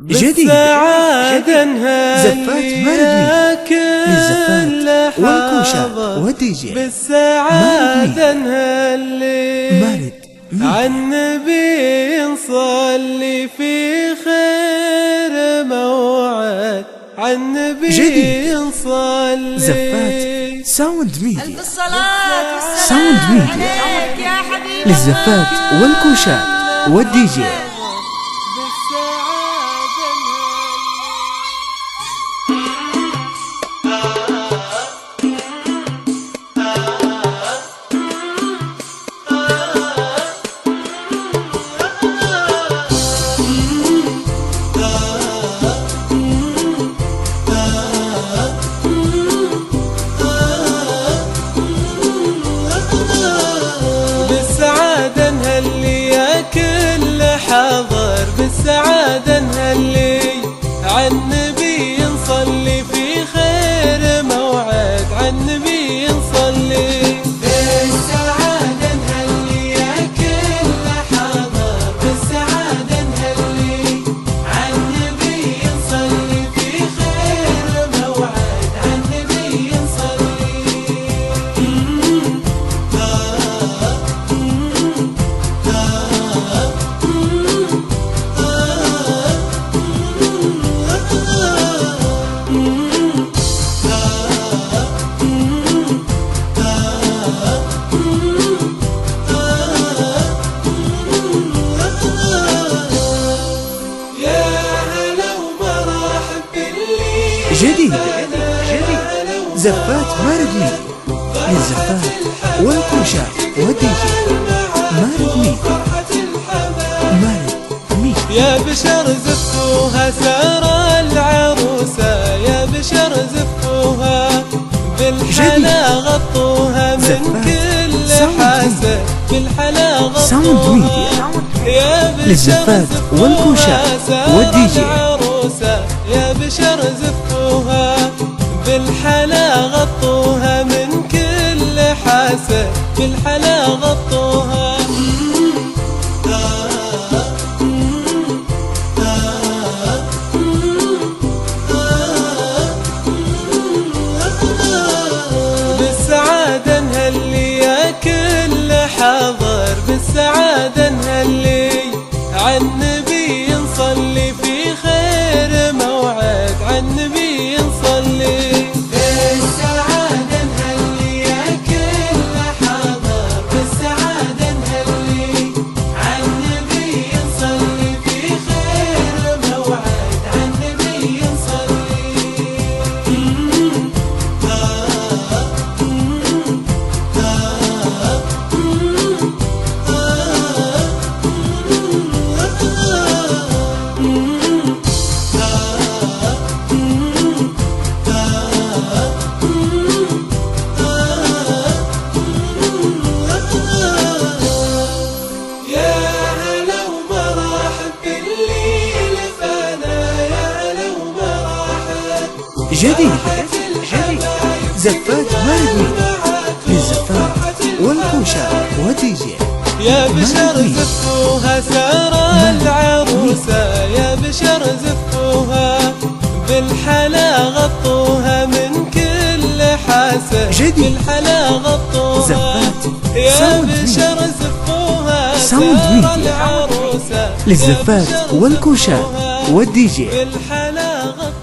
جديد زفات مارد للزفات والكوشات والدي جي بالسعادة نهلي مارد عالنبي نصلي في خير موعد عالنبي نصلي زفات ساوند ميديا ساوند ميديا للزفات والكوشات والدي جي بالسعادة نهلي يا كل حاضر، بالسعادة نهلي عالنبي نصلي في خير موعد عالنبي نصلي. بالسعادة نهلي يا كل حاضر، بالسعادة نهلي عالنبي نصلي في خير موعد عالنبي نصلي. جديد زفات مارد ميديا للزفات والكوشات والدي جي مارد ميديا يا بشر زفوها سار العروسة، يا بشر زفوها بالحلا غطوها من كل حاسة، بالحلا غطوها يا للزفات والكوشات والدي جي يا بشر زفوها بالحلا غطوها من كل حاسة، بالحلا غطوها. بالسعادة نهلي يا كل حاضر، بالسعادة نهلي عالنبي نصلي في خير موعد عالنبي نصلي. بالسعادة نهلي يا كل حاضر، بالسعادة نهلي عالنبي نصلي في خير موعد عالنبي نصلي. جديد زفات مارد ميديا للزفات والكوشات والدي جي يا بشر زفوها سار العروسة، يا بشر زفوها بالحلا غطوها من كل حاسة، بالحلا غطوها يا بشر زفوها سار العروسة للزفات والكوشات والدي جي بالحلا غطوها.